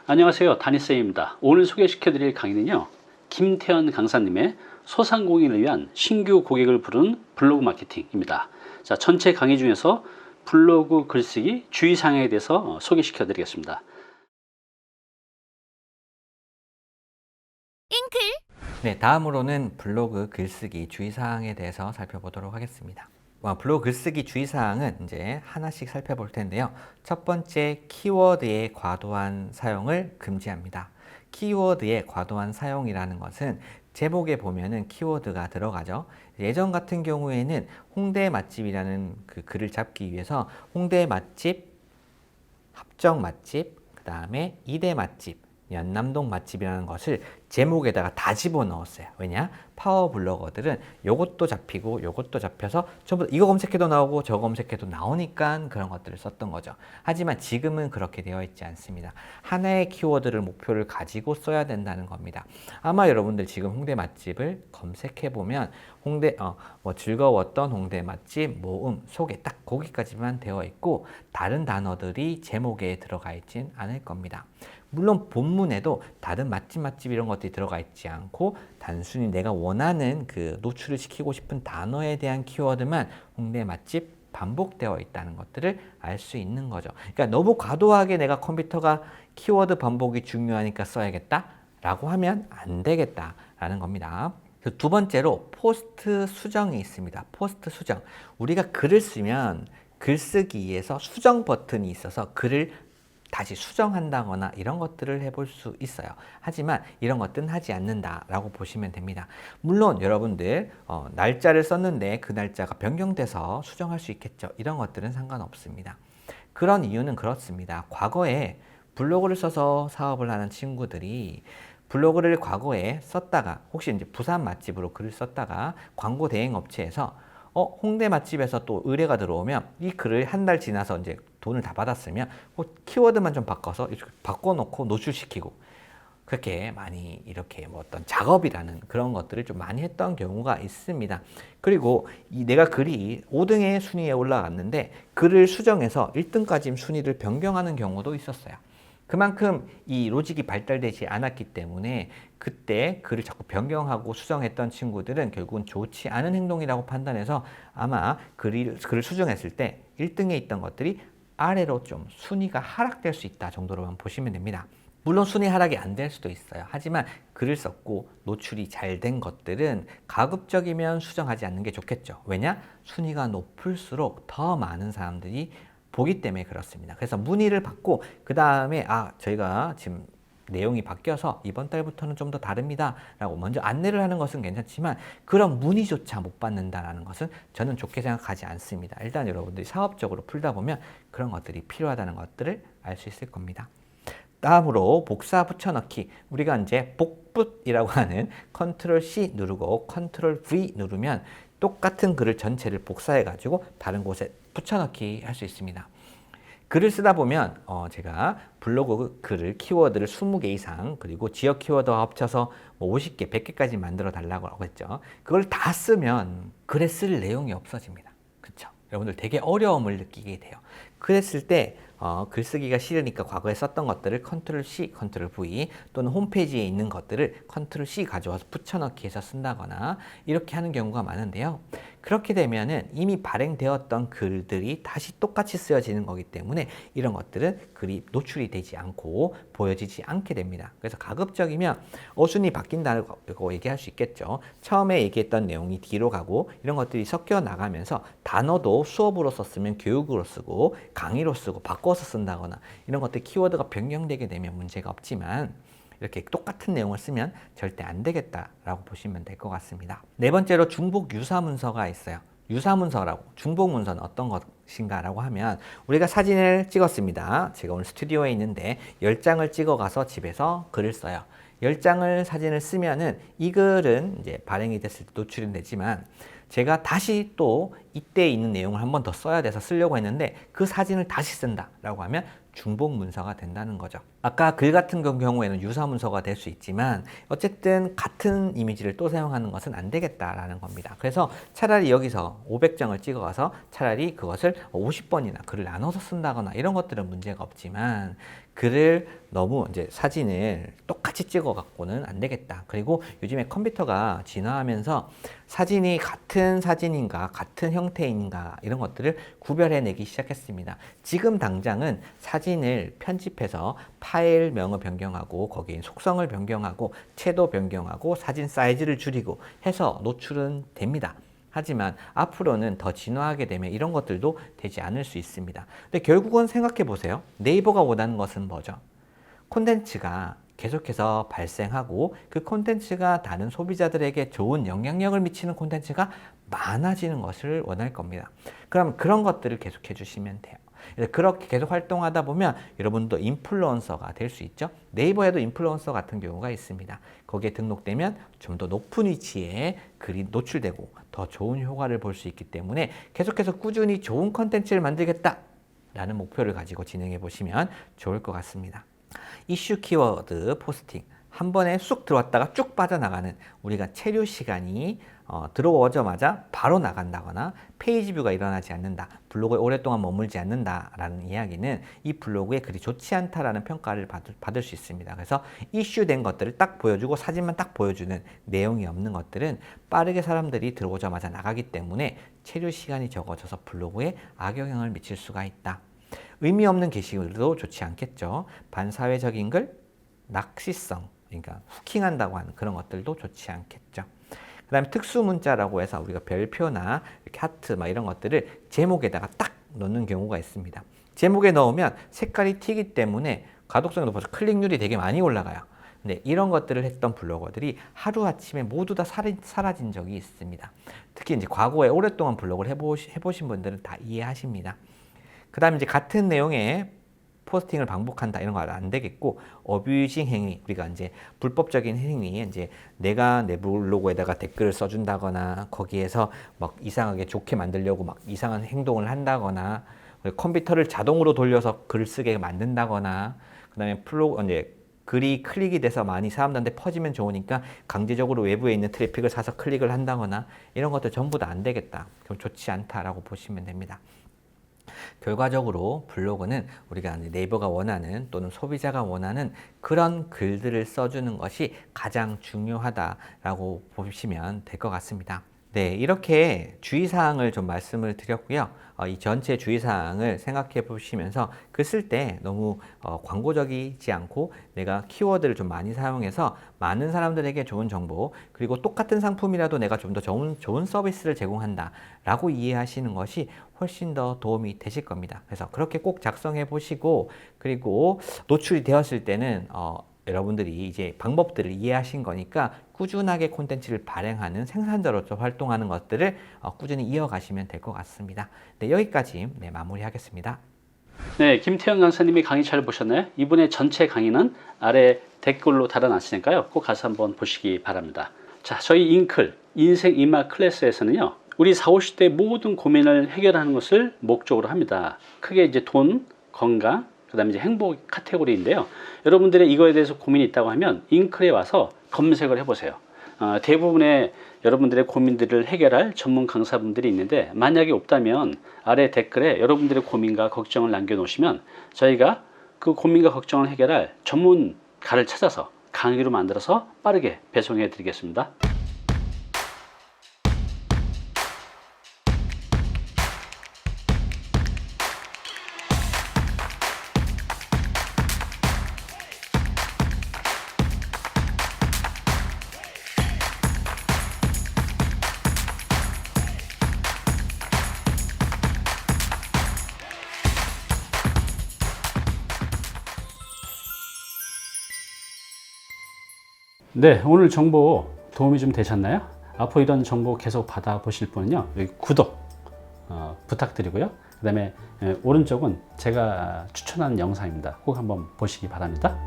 안녕하세요. 다니쌤입니다. 오늘 소개시켜드릴 강의는요. 김태현 강사님의 소상공인을 위한 신규 고객을 부르는 블로그 마케팅입니다. 자, 전체 강의 중에서 블로그 글쓰기 주의사항에 대해서 소개시켜드리겠습니다. 네, 다음으로는 블로그 글쓰기 주의사항에 대해서 살펴보도록 하겠습니다. 블로그 글쓰기 주의사항은 이제 하나씩 살펴볼 텐데요. 첫 번째, 키워드의 과도한 사용을 금지합니다. 키워드의 과도한 사용이라는 것은 제목에 보면은 키워드가 들어가죠. 예전 같은 경우에는 홍대 맛집이라는 그 글을 잡기 위해서 홍대 맛집, 합정 맛집, 그 다음에 이대 맛집, 연남동 맛집이라는 것을 제목에다가 다 집어넣었어요. 왜냐? 파워 블로거들은 요것도 잡히고 요것도 잡혀서 전부 이거 검색해도 나오고 저거 검색해도 나오니까 그런 것들을 썼던 거죠. 하지만 지금은 그렇게 되어 있지 않습니다. 하나의 키워드를 목표를 가지고 써야 된다는 겁니다. 아마 여러분들 지금 홍대 맛집을 검색해 보면 홍대 즐거웠던 홍대 맛집 모음 소개 딱 거기까지만 되어 있고 다른 단어들이 제목에 들어가 있진 않을 겁니다. 물론 본문에도 다른 맛집 이런 것들이 들어가 있지 않고 단순히 내가 원하는 그 노출을 시키고 싶은 단어에 대한 키워드만 홍대 맛집 반복되어 있다는 것들을 알 수 있는 거죠. 그러니까 너무 과도하게 내가 컴퓨터가 키워드 반복이 중요하니까 써야겠다 라고 하면 안 되겠다라는 겁니다. 두 번째로 포스트 수정이 있습니다. 포스트 수정. 우리가 글을 쓰면 글쓰기에서 수정 버튼이 있어서 글을 다시 수정한다거나 이런 것들을 해볼 수 있어요. 하지만 이런 것들은 하지 않는다라고 보시면 됩니다. 물론 여러분들 날짜를 썼는데 그 날짜가 변경돼서 수정할 수 있겠죠. 이런 것들은 상관없습니다. 그런 이유는 그렇습니다. 과거에 블로그를 써서 사업을 하는 친구들이 블로그를 과거에 썼다가 혹시 이제 부산 맛집으로 글을 썼다가 광고 대행 업체에서 홍대 맛집에서 또 의뢰가 들어오면 이 글을 한 달 지나서 이제 돈을 다 받았으면 키워드만 좀 바꿔서 이렇게 바꿔놓고 노출시키고 그렇게 많이 이렇게 어떤 작업이라는 그런 것들을 좀 많이 했던 경우가 있습니다. 그리고 내가 글이 5등의 순위에 올라갔는데 글을 수정해서 1등까지 순위를 변경하는 경우도 있었어요. 그만큼 이 로직이 발달되지 않았기 때문에 그때 글을 자꾸 변경하고 수정했던 친구들은 결국은 좋지 않은 행동이라고 판단해서 아마 글을 수정했을 때 1등에 있던 것들이 아래로 좀 순위가 하락될 수 있다 정도로만 보시면 됩니다. 물론 순위 하락이 안 될 수도 있어요. 하지만 글을 썼고 노출이 잘 된 것들은 가급적이면 수정하지 않는 게 좋겠죠. 왜냐? 순위가 높을수록 더 많은 사람들이 보기 때문에 그렇습니다. 그래서 문의를 받고 그 다음에 저희가 지금 내용이 바뀌어서 이번 달부터는 좀 더 다릅니다 라고 먼저 안내를 하는 것은 괜찮지만 그런 문의조차 못 받는다는 것은 저는 좋게 생각하지 않습니다. 일단 여러분들이 사업적으로 풀다 보면 그런 것들이 필요하다는 것들을 알 수 있을 겁니다. 다음으로 복사 붙여넣기. 우리가 이제 복붙이라고 하는 컨트롤 C 누르고 컨트롤 V 누르면 똑같은 글을 전체를 복사해 가지고 다른 곳에 붙여넣기 할 수 있습니다. 글을 쓰다 보면 제가 블로그 글을 키워드를 20개 이상 그리고 지역 키워드와 합쳐서 50개, 100개까지 만들어 달라고 했죠. 그걸 다 쓰면 글에 쓸 내용이 없어집니다. 그렇죠? 여러분들 되게 어려움을 느끼게 돼요. 그랬을 때 글쓰기가 싫으니까 과거에 썼던 것들을 컨트롤 C, 컨트롤 V 또는 홈페이지에 있는 것들을 컨트롤 C 가져와서 붙여넣기 해서 쓴다거나 이렇게 하는 경우가 많은데요. 그렇게 되면은 이미 발행되었던 글들이 다시 똑같이 쓰여지는 거기 때문에 이런 것들은 글이 노출이 되지 않고 보여지지 않게 됩니다. 그래서 가급적이면 어순이 바뀐다고 얘기할 수 있겠죠. 처음에 얘기했던 내용이 뒤로 가고 이런 것들이 섞여 나가면서 단어도 수업으로 썼으면 교육으로 쓰고 강의로 쓰고 바꿔서 쓴다거나 이런 것들 키워드가 변경되게 되면 문제가 없지만 이렇게 똑같은 내용을 쓰면 절대 안 되겠다라고 보시면 될 것 같습니다. 네 번째로 중복 유사 문서가 있어요. 유사 문서라고 중복 문서는 어떤 것인가라고 하면 우리가 사진을 찍었습니다. 제가 오늘 스튜디오에 있는데 10장을 찍어 가서 집에서 글을 써요. 10장을 사진을 쓰면은 이 글은 이제 발행이 됐을 때 노출이 되지만 제가 다시 또 이때 있는 내용을 한 번 더 써야 돼서 쓰려고 했는데 그 사진을 다시 쓴다라고 하면 중복 문서가 된다는 거죠. 아까 글 같은 경우에는 유사 문서가 될 수 있지만 어쨌든 같은 이미지를 또 사용하는 것은 안 되겠다라는 겁니다. 그래서 차라리 여기서 500장을 찍어가서 차라리 그것을 50번이나 글을 나눠서 쓴다거나 이런 것들은 문제가 없지만 글을 너무 이제 사진을 똑같이 찍어 갖고는 안 되겠다. 그리고 요즘에 컴퓨터가 진화하면서 사진이 같은 사진인가 같은 형태인가 이런 것들을 구별해내기 시작했습니다. 지금 당장은 사진을 편집해서 파일명을 변경하고 거기에 속성을 변경하고 채도 변경하고 사진 사이즈를 줄이고 해서 노출은 됩니다. 하지만 앞으로는 더 진화하게 되면 이런 것들도 되지 않을 수 있습니다. 근데 결국은 생각해 보세요. 네이버가 원하는 것은 뭐죠? 콘텐츠가 계속해서 발생하고 그 콘텐츠가 다른 소비자들에게 좋은 영향력을 미치는 콘텐츠가 많아지는 것을 원할 겁니다. 그럼 그런 것들을 계속해 주시면 돼요. 그렇게 계속 활동하다 보면 여러분도 인플루언서가 될 수 있죠. 네이버에도 인플루언서 같은 경우가 있습니다. 거기에 등록되면 좀 더 높은 위치에 글이 노출되고 더 좋은 효과를 볼 수 있기 때문에 계속해서 꾸준히 좋은 컨텐츠를 만들겠다라는 목표를 가지고 진행해 보시면 좋을 것 같습니다. 이슈 키워드 포스팅 한 번에 쑥 들어왔다가 쭉 빠져나가는 우리가 체류 시간이 들어오자마자 바로 나간다거나 페이지 뷰가 일어나지 않는다, 블로그에 오랫동안 머물지 않는다라는 이야기는 이 블로그에 글이 좋지 않다라는 평가를 받을 수 있습니다. 그래서 이슈된 것들을 딱 보여주고 사진만 딱 보여주는 내용이 없는 것들은 빠르게 사람들이 들어오자마자 나가기 때문에 체류 시간이 적어져서 블로그에 악영향을 미칠 수가 있다. 의미 없는 게시글도 좋지 않겠죠. 반사회적인 글, 낚시성, 그러니까 후킹한다고 하는 그런 것들도 좋지 않겠죠. 그 다음에 특수 문자라고 해서 우리가 별표나 이렇게 하트 막 이런 것들을 제목에다가 딱 넣는 경우가 있습니다. 제목에 넣으면 색깔이 튀기 때문에 가독성이 높아서 클릭률이 되게 많이 올라가요. 근데 이런 것들을 했던 블로거들이 하루아침에 모두 다 사라진 적이 있습니다. 특히 이제 과거에 오랫동안 블로그를 해보신 분들은 다 이해하십니다. 그 다음에 이제 같은 내용의 포스팅을 반복한다 이런 거 안 되겠고, 어뷰징 행위, 우리가 이제 불법적인 행위, 이제 내가 내 블로그에다가 댓글을 써준다거나 거기에서 막 이상하게 좋게 만들려고 막 이상한 행동을 한다거나 컴퓨터를 자동으로 돌려서 글 쓰게 만든다거나 그다음에 이제 글이 클릭이 돼서 많이 사람들한테 퍼지면 좋으니까 강제적으로 외부에 있는 트래픽을 사서 클릭을 한다거나 이런 것들 전부 다 안 되겠다. 그럼 좋지 않다라고 보시면 됩니다. 결과적으로 블로그는 우리가 네이버가 원하는 또는 소비자가 원하는 그런 글들을 써주는 것이 가장 중요하다라고 보시면 될 것 같습니다. 네, 이렇게 주의사항을 좀 말씀을 드렸고요. 이 전체 주의사항을 생각해 보시면서 글 쓸 때 너무 광고적이지 않고 내가 키워드를 좀 많이 사용해서 많은 사람들에게 좋은 정보, 그리고 똑같은 상품이라도 내가 좀 더 좋은 서비스를 제공한다 라고 이해하시는 것이 훨씬 더 도움이 되실 겁니다. 그래서 그렇게 꼭 작성해 보시고, 그리고 노출이 되었을 때는 여러분들이 이제 방법들을 이해하신 거니까 꾸준하게 콘텐츠를 발행하는 생산자로서 활동하는 것들을 꾸준히 이어가시면 될 것 같습니다. 네, 여기까지 마무리하겠습니다. 네, 김태형 강사님이 강의 잘 보셨나요? 이번에 전체 강의는 아래 댓글로 달아놨으니까요. 꼭 가서 한번 보시기 바랍니다. 자, 저희 인클, 인생 인막 클래스에서는요, 우리 40, 50대 모든 고민을 해결하는 것을 목적으로 합니다. 크게 이제 돈, 건강, 그 다음에 이제 행복 카테고리인데요. 여러분들의 이거에 대해서 고민이 있다고 하면 인클에 와서 검색을 해보세요. 대부분의 여러분들의 고민들을 해결할 전문 강사분들이 있는데, 만약에 없다면 아래 댓글에 여러분들의 고민과 걱정을 남겨놓으시면 저희가 그 고민과 걱정을 해결할 전문가를 찾아서 강의로 만들어서 빠르게 배송해 드리겠습니다. 네, 오늘 정보 도움이 좀 되셨나요? 앞으로 이런 정보 계속 받아보실 분은요, 여기 구독 부탁드리고요. 그 다음에 오른쪽은 제가 추천하는 영상입니다. 꼭 한번 보시기 바랍니다.